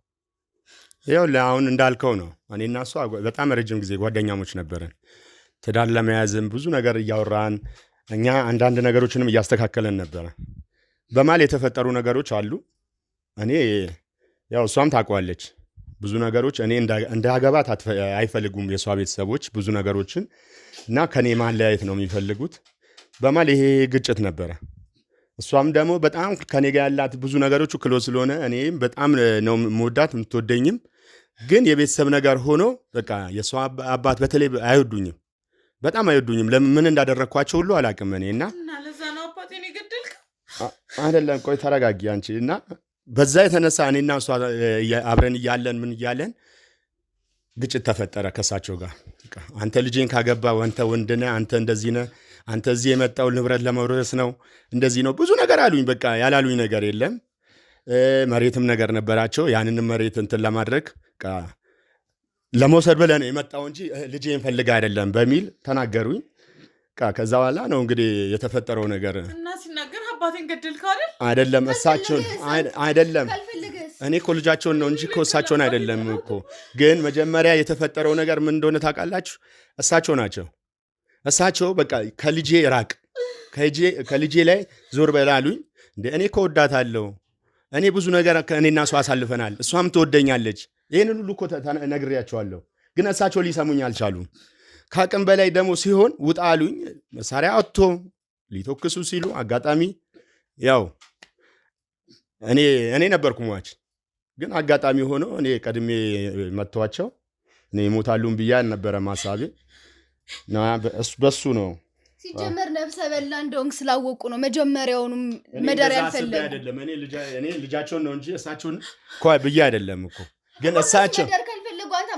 ያው አሁን እንዳልከው ነው። እኔና እሷ በጣም ረጅም ጊዜ ጓደኛሞች ነበረን። ትዳር ለመያዝም ብዙ ነገር እያወራን እኛ አንዳንድ ነገሮችንም እያስተካከለን ነበረ። በማል የተፈጠሩ ነገሮች አሉ። እኔ ያው እሷም ታውቀዋለች። ብዙ ነገሮች እኔ እንዳገባት አይፈልጉም የእሷ ቤተሰቦች ብዙ ነገሮችን እና ከኔ ማለያየት ነው የሚፈልጉት። በማል ይሄ ግጭት ነበረ። እሷም ደግሞ በጣም ከኔ ጋር ያላት ብዙ ነገሮች ክሎዝ ስለሆነ እኔም በጣም ነው የምወዳት የምትወደኝም። ግን የቤተሰብ ነገር ሆኖ በቃ የእሷ አባት በተለይ አይወዱኝም፣ በጣም አይወዱኝም። ለምን እንዳደረግኳቸው ሁሉ አላውቅም። እኔ እና ለዛ ነው አባቴን የገደልከው? አይደለም። ቆይ ተረጋጊ አንቺ። እና በዛ የተነሳ እኔና እሷ አብረን እያለን ምን እያለን ግጭት ተፈጠረ ከእሳቸው ጋር። አንተ ልጄን ካገባ አንተ ወንድ ነህ፣ አንተ እንደዚህ ነህ፣ አንተ እዚህ የመጣው ንብረት ለመውረስ ነው፣ እንደዚህ ነው፣ ብዙ ነገር አሉኝ። በቃ ያላሉኝ ነገር የለም። መሬትም ነገር ነበራቸው። ያንንም መሬት እንትን ለማድረግ ለመውሰድ ብለህ ነው የመጣው እንጂ ልጄን ፈልገህ አይደለም በሚል ተናገሩኝ። ከዛ በኋላ ነው እንግዲህ የተፈጠረው ነገር። እና ሲናገር አባቴን ገደልከው አይደል? አይደለም እሳቸውን አይደለም፣ እኔ እኮ ልጃቸውን ነው እንጂ እኮ እሳቸውን አይደለም እኮ። ግን መጀመሪያ የተፈጠረው ነገር ምን እንደሆነ ታውቃላችሁ? እሳቸው ናቸው። እሳቸው በቃ ከልጄ ራቅ፣ ከልጄ ላይ ዞር በላሉኝ። እንደ እኔ እኮ ወዳታለሁ፣ እኔ ብዙ ነገር ከእኔና እሷ አሳልፈናል፣ እሷም ትወደኛለች። ይህንን ሁሉ እኮ ነግሬያቸዋለሁ። ግን እሳቸው ሊሰሙኝ አልቻሉም። ከአቅም በላይ ደግሞ ሲሆን ውጣ አሉኝ። መሳሪያ አጥቶ ሊተኩሱ ሲሉ አጋጣሚ ያው እኔ ነበርኩ ሟች። ግን አጋጣሚ ሆኖ እኔ ቀድሜ መጥቷቸው እኔ ይሞታሉን ብዬ አልነበረም ሐሳቤ። በሱ ነው ሲጀመር ነፍሰ በላ እንደሆንክ ስላወቁ ነው መጀመሪያውንም መዳር ያልፈለጉ። እኔ ልጃቸውን ነው እንጂ እሳቸውን እኮ ብዬ አይደለም እኮ። ግን እሳቸው መዳር ካልፈለጉ አንተ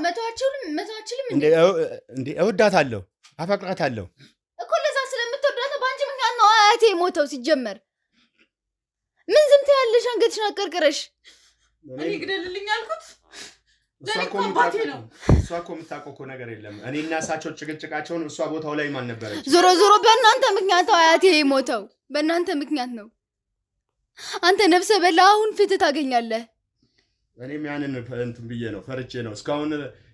መተዋችልም እንዴ? እወዳታለሁ፣ አፈቅራታለሁ እኮ። ለዛ ስለምትወዳት በአንቺ ምክንያት ነው አያቴ ሞተው። ሲጀመር ምን ዝም ትያለሽ? አንገትሽን አቀርቅረሽ እኔ ግደልልኝ አልኩት። እሷ እኮ የምታውቀው እኮ ነገር የለም። እኔና እሳቸው ጭቅጭቃቸውን እሷ ቦታው ላይ ማን ነበረች? ዞሮ ዞሮ በእናንተ ምክንያት አያቴ ሞተው፣ በእናንተ ምክንያት ነው። አንተ ነፍሰ በላ አሁን ፍትህ ታገኛለህ። እኔም ያንን እንትን ብዬ ነው ፈርቼ ነው እስካሁን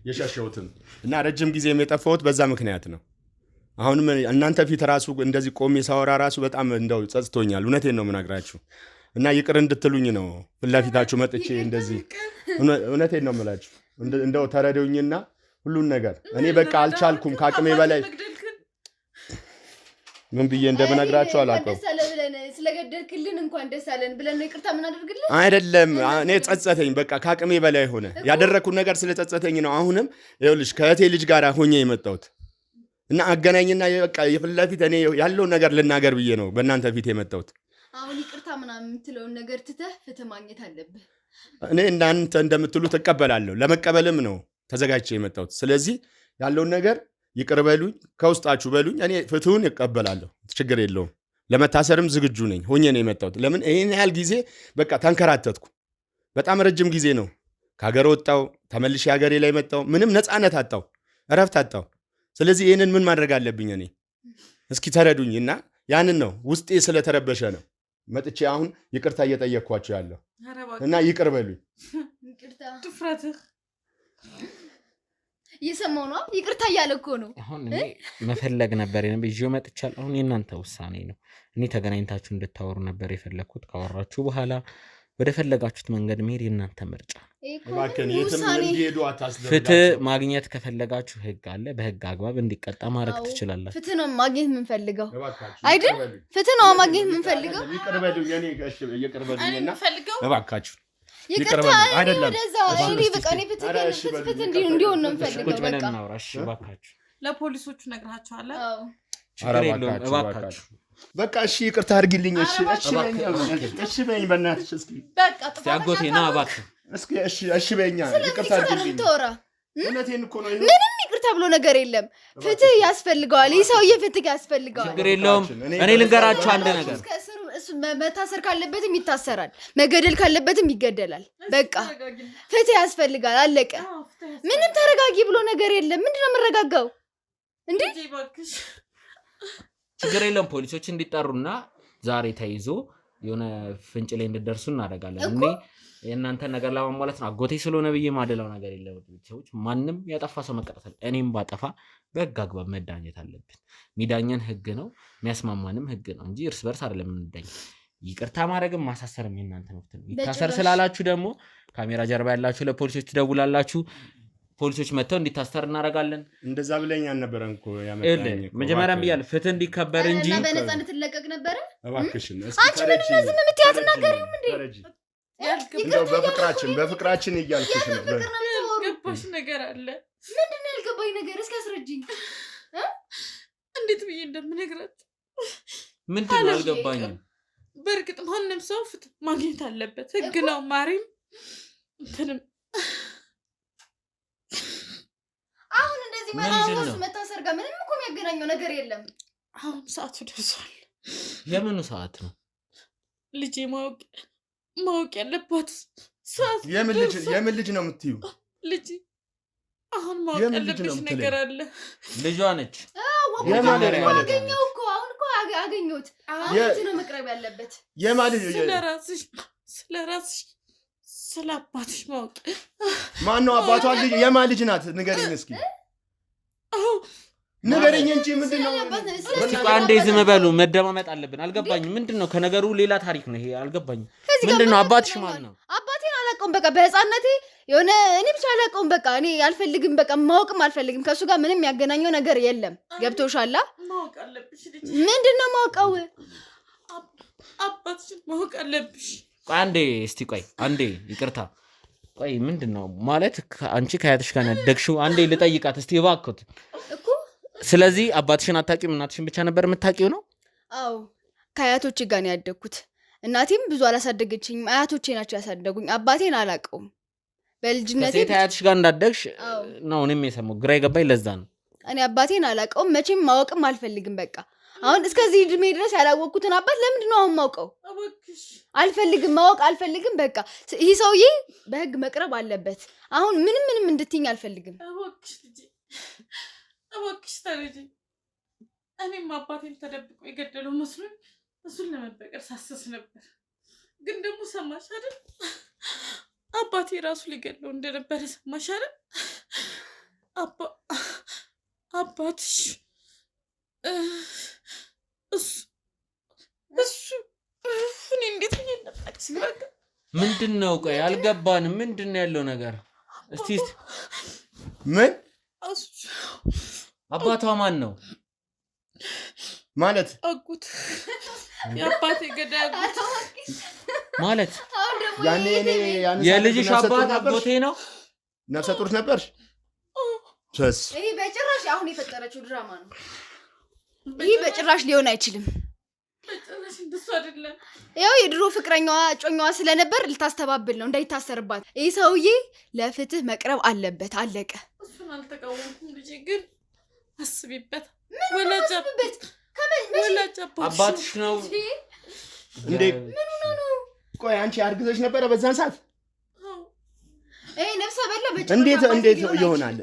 የሸሸሁትም እና ረጅም ጊዜ የጠፋሁት በዛ ምክንያት ነው። አሁንም እናንተ ፊት ራሱ እንደዚህ ቆሜ ሳወራ ራሱ በጣም እንደው ጸጽቶኛል። እውነቴን ነው የምነግራችሁ እና ይቅር እንድትሉኝ ነው ፊት ለፊታችሁ መጥቼ እንደዚህ። እውነቴን ነው የምላችሁ። እንደው ተረዱኝና ሁሉን ነገር እኔ በቃ አልቻልኩም፣ ከአቅሜ በላይ ምን ብዬ እንደምነግራችሁ አላውቅም። ስለገደልክልን እንኳን ደስ አለን ብለን ይቅርታ ምን አድርግልን አይደለም። እኔ ጸጸተኝ፣ በቃ ከአቅሜ በላይ ሆነ። ያደረኩት ነገር ስለጸጸተኝ ነው። አሁንም ይኸውልሽ ከእህቴ ልጅ ጋር ሆኜ የመጣሁት እና አገናኝና በቃ የፊት ለፊት እኔ ያለውን ነገር ልናገር ብዬ ነው በእናንተ ፊት የመጣሁት። አሁን ይቅርታ ምናምን የምትለውን ነገር ትተህ ፍትህ ማግኘት አለብህ። እኔ እናንተ እንደምትሉት እቀበላለሁ። ለመቀበልም ነው ተዘጋጅቼ የመጣሁት። ስለዚህ ያለውን ነገር ይቅር በሉኝ፣ ከውስጣችሁ በሉኝ። እኔ ፍትሁን እቀበላለሁ፣ ችግር የለውም። ለመታሰርም ዝግጁ ነኝ ሆኜ ነው የመጣሁት። ለምን ይህን ያህል ጊዜ በቃ ተንከራተትኩ። በጣም ረጅም ጊዜ ነው ከሀገር ወጣው፣ ተመልሼ ሀገሬ ላይ መጣው። ምንም ነፃነት አጣው፣ እረፍት አጣው። ስለዚህ ይህንን ምን ማድረግ አለብኝ እኔ? እስኪ ተረዱኝ። እና ያንን ነው ውስጤ ስለተረበሸ ነው መጥቼ አሁን ይቅርታ እየጠየቅኳቸው ያለው እና ይቅር በሉኝ። ድፍረትህ እየሰማሁ ነው። ይቅርታ እያለ እኮ ነው። አሁን እኔ መፈለግ ነበር ይዤው መጥቻለሁ። አሁን የእናንተ ውሳኔ ነው። እኔ ተገናኝታችሁ እንድታወሩ ነበር የፈለግኩት። ካወራችሁ በኋላ ወደ ፈለጋችሁት መንገድ መሄድ የእናንተ ምርጫ። እባክህን የትም እንዲሄዱ አታስደርጋቸው። ፍትህ ማግኘት ከፈለጋችሁ ህግ አለ። በህግ አግባብ እንዲቀጣ ማድረግ ትችላላችሁ። ፍትህ ነው ማግኘት የምንፈልገው አይደል? ፍትህ ነው ማግኘት የምንፈልገው። ይቅር በሉኝ። እኔ ይቅር በሉኝና እባካችሁ ይቅርታ አይደለም። ፍትህ እንዲሆን ነው የምንፈልገው። ቁጭ ብለን እናውራ እሺ። እባካችሁ ለፖሊሶቹ ነግራችኋል? ችግር የለውም። እባካችሁ በቃ እሺ ይቅርታ አድርጊልኝ። እሺ በይኝ በእናትሽ። እስኪ በቃ ሲያጎቴ ና እባክህ እስኪ እሺ በይኛ ይቅርታ አድርጊልኝ። እውነቴን እኮ ነው። ምንም ይቅርታ ብሎ ነገር የለም። ፍትህ ያስፈልገዋል። ይህ ሰውዬ ፍትህ ያስፈልገዋል። ችግር የለውም። እኔ ልንገራችሁ አንድ ነገር፣ መታሰር ካለበትም ይታሰራል፣ መገደል ካለበትም ይገደላል። በቃ ፍትህ ያስፈልጋል። አለቀ። ምንም ተረጋጊ ብሎ ነገር የለም። ምንድነው የምረጋጋው እንዴ? ችግር የለውም። ፖሊሶች እንዲጠሩና ዛሬ ተይዞ የሆነ ፍንጭ ላይ እንድደርሱ እናደርጋለን። እኔ የእናንተን ነገር ለማሟላት ነው። አጎቴ ስለሆነ ብዬ ማደላው ነገር የለም። ቤተሰቦች ማንም ያጠፋ ሰው መቀጣት፣ እኔም ባጠፋ በህግ አግባብ መዳኘት አለብን። ሚዳኘን ህግ ነው፣ የሚያስማማንም ህግ ነው እንጂ እርስ በርስ አይደለም የምንዳኝ። ይቅርታ ማድረግም ማሳሰርም የእናንተ መብት ነው። ይታሰር ስላላችሁ ደግሞ ካሜራ ጀርባ ያላችሁ ለፖሊሶች ትደውላላችሁ። ፖሊሶች መጥተው እንዲታሰር እናደርጋለን። እንደዛ ብለኝ አልነበረም እኮ ያመጣኝ። መጀመሪያም ብያለሁ ፍትህ እንዲከበር እንጂ እና በነፃ እንድትለቀቅ ነበረ። እባክሽን አንቺ ምን ነው ዝም የምትያት ነገሪው እንዴ? እንደው በፍቅራችን እያልኩሽ ነው። ያልገባሽ ነገር አለ። ምንድን ነው ያልገባኝ ነገር? እስኪ አስረጅኝ። እንዴት ብዬ እንደምነግራት ምንድን ነው አልገባኝም። በእርግጥ ማንም ሰው ፍትህ ማግኘት አለበት፣ ህግ ነው። ማሪም እንትንም አሁን እንደዚህ ማለት መታሰር ጋር ምንም እኮ የሚያገናኘው ነገር የለም። አሁን ሰዓቱ ደርሷል። የምኑ ሰዓት ነው? ልጄ ማወቅ ያለባት ሰዓት። የምን ልጅ ነው የምትዩ? ልጅ አሁን ማወቅ ያለብሽ ነገር አለ። ልጇ ነች። አገኘው እኮ አሁን እኮ አገኘሁት። አሁን ነው መቅረብ ያለበት። ስለራስሽ ስለ አባትሽ ማወቅ። ማነው አባቷ? ልጅ የማን ልጅ ናት? ንገረኝ እስኪ ንገረኝ እንጂ ምንድነው? አንዴ ዝም በሉ፣ መደማመጥ አለብን። አልገባኝም። ምንድነው? ከነገሩ ሌላ ታሪክ ነው ይሄ። አልገባኝም። ምንድነው? አባትሽ ማን ነው? አባቴን አላውቀውም። በቃ በህፃንነቴ የሆነ እኔ ብቻ አላውቀውም። በቃ እኔ አልፈልግም። በቃ ማወቅም አልፈልግም። ከሱ ጋር ምንም ያገናኘው ነገር የለም። ገብቶሻል? ማወቅ አለብሽ ልጅ። ምንድነው ማወቀው? አባትሽን ማወቅ አለብሽ። አንዴ እስቲ ቆይ አንዴ ይቅርታ ቆይ ምንድነው ማለት አንቺ ከአያትሽ ጋር ነደግሽው? አንዴ ልጠይቃት እስቲ እባክዎት እኮ። ስለዚህ አባትሽን አታውቂም፣ እናትሽን ብቻ ነበር የምታውቂው ነው? አዎ ከአያቶቼ ጋር ነው ያደግኩት። እናቴም ብዙ አላሳደገችኝም፣ አያቶቼ ናቸው ያሳደጉኝ። አባቴን አላውቀውም። በልጅነቴ ከሴት አያትሽ ጋር እንዳደግሽ ነው እኔም የሰማው። ግራ የገባኝ ለዛ ነው። እኔ አባቴን አላውቀውም፣ መቼም ማወቅም አልፈልግም። በቃ አሁን እስከዚህ እድሜ ድረስ ያላወቅኩትን አባት ለምንድን ነው አሁን ማውቀው? አልፈልግም፣ ማወቅ አልፈልግም። በቃ ይህ ሰውዬ በህግ መቅረብ አለበት። አሁን ምንም እንድትይኝ አልፈልግም። እባክሽ ተረጂኝ። እኔም አባቴን ተደብቆ የገደለው መስሎኝ እሱን ለመበቀል ሳስስ ነበር። ግን ደግሞ ሰማሽ አይደል? አባቴ ራሱ ሊገድለው እንደነበረ ሰማሽ አይደል? አባትሽ እሱ እኔ እንዴት እንደምታውቂስ ግራጋ። ምንድነው? ቆይ አልገባንም። ምንድነው ያለው ነገር? እስቲ ምን አባቷ ማን ነው ማለት? አጉት የአባቴ ገዳይ አጉት ማለት ያኔ እኔ የልጅሽ አባት አጎቴ ነው? ነፍሰ ጡር ነበርሽ? ይሄ በጭራሽ አሁን የፈጠረችው ድራማ ነው። ይሄ በጭራሽ ሊሆን አይችልም። በጭራሽ እንደሱ አይደለም። ያው የድሮ ፍቅረኛዋ ጮኛዋ ስለነበር ልታስተባብል ነው እንዳይታሰርባት። ይህ ሰውዬ ለፍትህ መቅረብ አለበት። አለቀ። እሱን አልተቃወምኩም ልጄ፣ ግን አስቢበት። አባትሽ ነው እንዴ? ቆይ አንቺ አርግዘሽ ነበረ በዛን ሰዓት? ነፍሰ በላ እንዴት ይሆናል?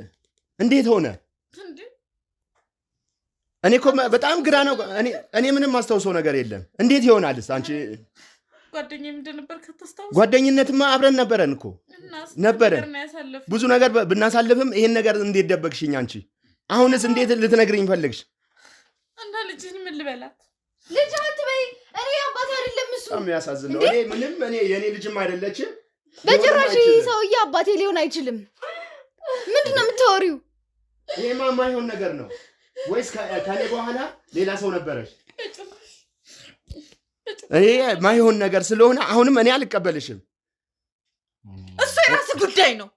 እንዴት ሆነ? እኔ እኮ በጣም ግራ ነው። እኔ ምንም ማስታውሰው ነገር የለም። እንዴት ይሆናልስ? አንቺ ጓደኛዬ ምንድን ነበር ከተስታውስ? ጓደኝነትማ አብረን ነበረን እኮ ነበረን። ብዙ ነገር ብናሳልፍም ይሄን ነገር እንዴት ደበቅሽኝ አንቺ? አሁንስ እንዴት ልትነግሪኝ ፈልግሽ? እና ልጅህን ምን ልበላት? ልጅ አትበይ። እኔ አባት አይደለም እሱ። በጣም ያሳዝን ነው። እኔ የኔ ልጅም አይደለችም በጭራሽ። ሰውዬ አባቴ ሊሆን አይችልም። ምንድን ነው የምታወሪው? ይሄማ የማይሆን ነገር ነው። ወይስ ከኔ በኋላ ሌላ ሰው ነበረሽ? ይሄ የማይሆን ነገር ስለሆነ አሁንም እኔ አልቀበልሽም። እሱ የራስ ጉዳይ ነው።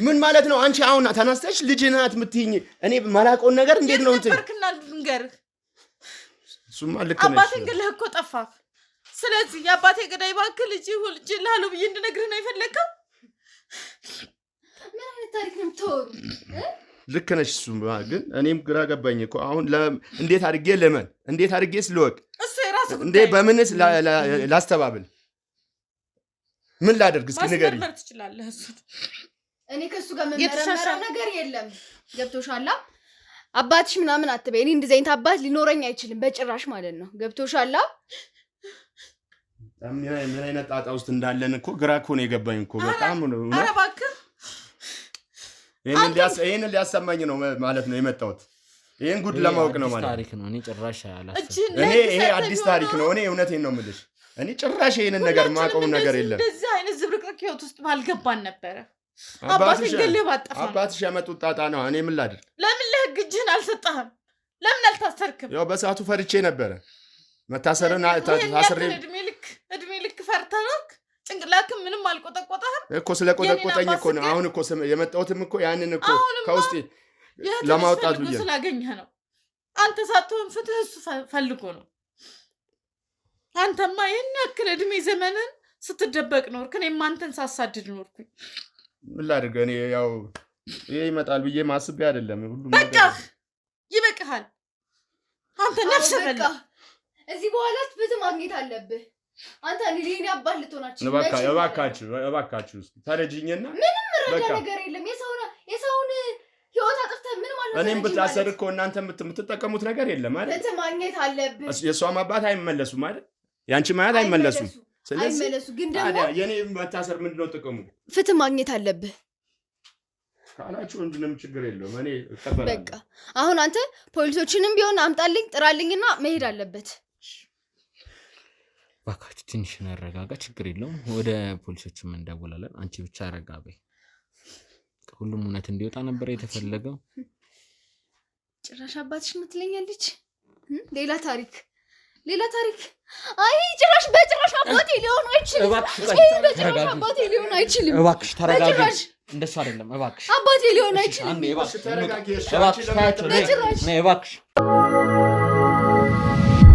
ምን ማለት ነው? አንቺ አሁን ተናስተሽ ልጅ ናት የምትይኝ? እኔ ማላውቀውን ነገር እንዴት ነው እንትን በርክና ልንገርህ። እሱማ ልክ ነሽ። አባቴን ገለህ እኮ ጠፋህ። ስለዚህ የአባቴ ገዳይ እባክህ ልጅ ልጅልሃለሁ ብዬ እንድነግርህ ነው የፈለግከው? ምን አይነት ታሪክ ነው የምታወሩ? ልክ ነሽ። እሱማ ግን እኔም ግራ ገባኝ እኮ አሁን። እንዴት አድርጌ ለመን? እንዴት አድርጌ ስለወቅ? እሱ የራስ ጉዳይ። እንዴ በምንስ ላስተባብል? ምን ላደርግ? እስኪ ንገሪኝ። ማስመርመር ትችላለህ እሱን። እኔ ከሱ ጋር መመረመረው ነገር የለም። ገብቶሻላ? አባትሽ ምናምን አትበይ። እኔ እንደዚህ አይነት አባት ሊኖረኝ አይችልም በጭራሽ ማለት ነው። ገብቶሻላ? ምን አይነት ጣጣ ውስጥ እንዳለን እኮ ግራ እኮ ነው የገባኝ እኮ በጣም ነው። ኧረ እባክህ ይሄን ሊያሰማኝ ነው ማለት ነው የመጣሁት። ይሄን ጉድ ለማወቅ ነው ማለት ታሪክ ነው። እኔ ጭራሽ ይሄ አዲስ ታሪክ ነው። እኔ እውነቴን ነው የምልሽ። እኔ ጭራሽ ይሄንን ነገር ማውቀው ነገር የለም። እንደዚህ አይነት ዝብርቅርቅ ህይወት ውስጥ ባልገባን ነበረ። አባትሽ ያመጡት ጣጣ ነው። እኔ ምን ላድርግ? ለምን ለህግ እጅህን አልሰጠህም? ለምን አልታሰርክም? ያው በሰዓቱ ፈርቼ ነበረ። መታሰርን ታስሬ እድሜ ልክ ፈርተህ ነው። ጭንቅላትህ ምንም አልቆጠቆጠህም እኮ። ስለቆጠቆጠኝ እኮ ነው አሁን እኮ የመጣሁትም እኮ ያንን እኮ ከውስጤ ለማውጣት ብዬ ስላገኘህ ነው። አንተ ሳትሆን ፍትህ እሱ ፈልጎ ነው። አንተማ ይህን ያክል እድሜ ዘመንን ስትደበቅ ኖርክ። እኔማ አንተን ሳሳድድ ኖርኩኝ። ምን ላድርግ? እኔ ያው ይሄ ይመጣል ብዬ ማስቤ አይደለም። ሁሉም በቃ ይበቃሃል። አንተ ነፍሰ በላ። እዚህ በኋላ ፍትህ ማግኘት አለብህ። አንተ ሊኔ አባት ልትሆናችሁ። እባካችሁ ተረጅኝና ምንም ረዳ ነገር የለም። የሰውን ህይወት አጥፍተህ ምን ማለት ነው? እኔም ብታሰር እኮ እናንተ የምትጠቀሙት ነገር የለም አይደል? ፍትህ ማግኘት አለብህ። የእሷም አባት አይመለሱም አይደል? ያንቺ ማለት አይመለሱም። ስለዚህ አይመለሱ። ግን ደግሞ የኔ መታሰር ምንድነው ጥቅሙ? ፍትህ ማግኘት አለብህ ካላችሁ ምንም ችግር የለውም። እኔ እቀበላለሁ። በቃ አሁን አንተ ፖሊሶችንም ቢሆን አምጣልኝ ጥራልኝና መሄድ አለበት። ባካችሁ ትንሽ ረጋጋ። ችግር የለውም። ወደ ፖሊሶችም እንደውላለን። አንቺ ብቻ ረጋ በይ። ሁሉም እውነት እንዲወጣ ነበር የተፈለገው። ጭራሽ አባትሽ ነው ትለኛለች። ሌላ ታሪክ። አይ ጭራሽ በጭራሽ አባቴ ሊሆን አይችልም። እባክሽ ተረጋጊ። እንደሱ አይደለም። እባክሽ አባቴ ሊሆን አይችልም። እባክሽ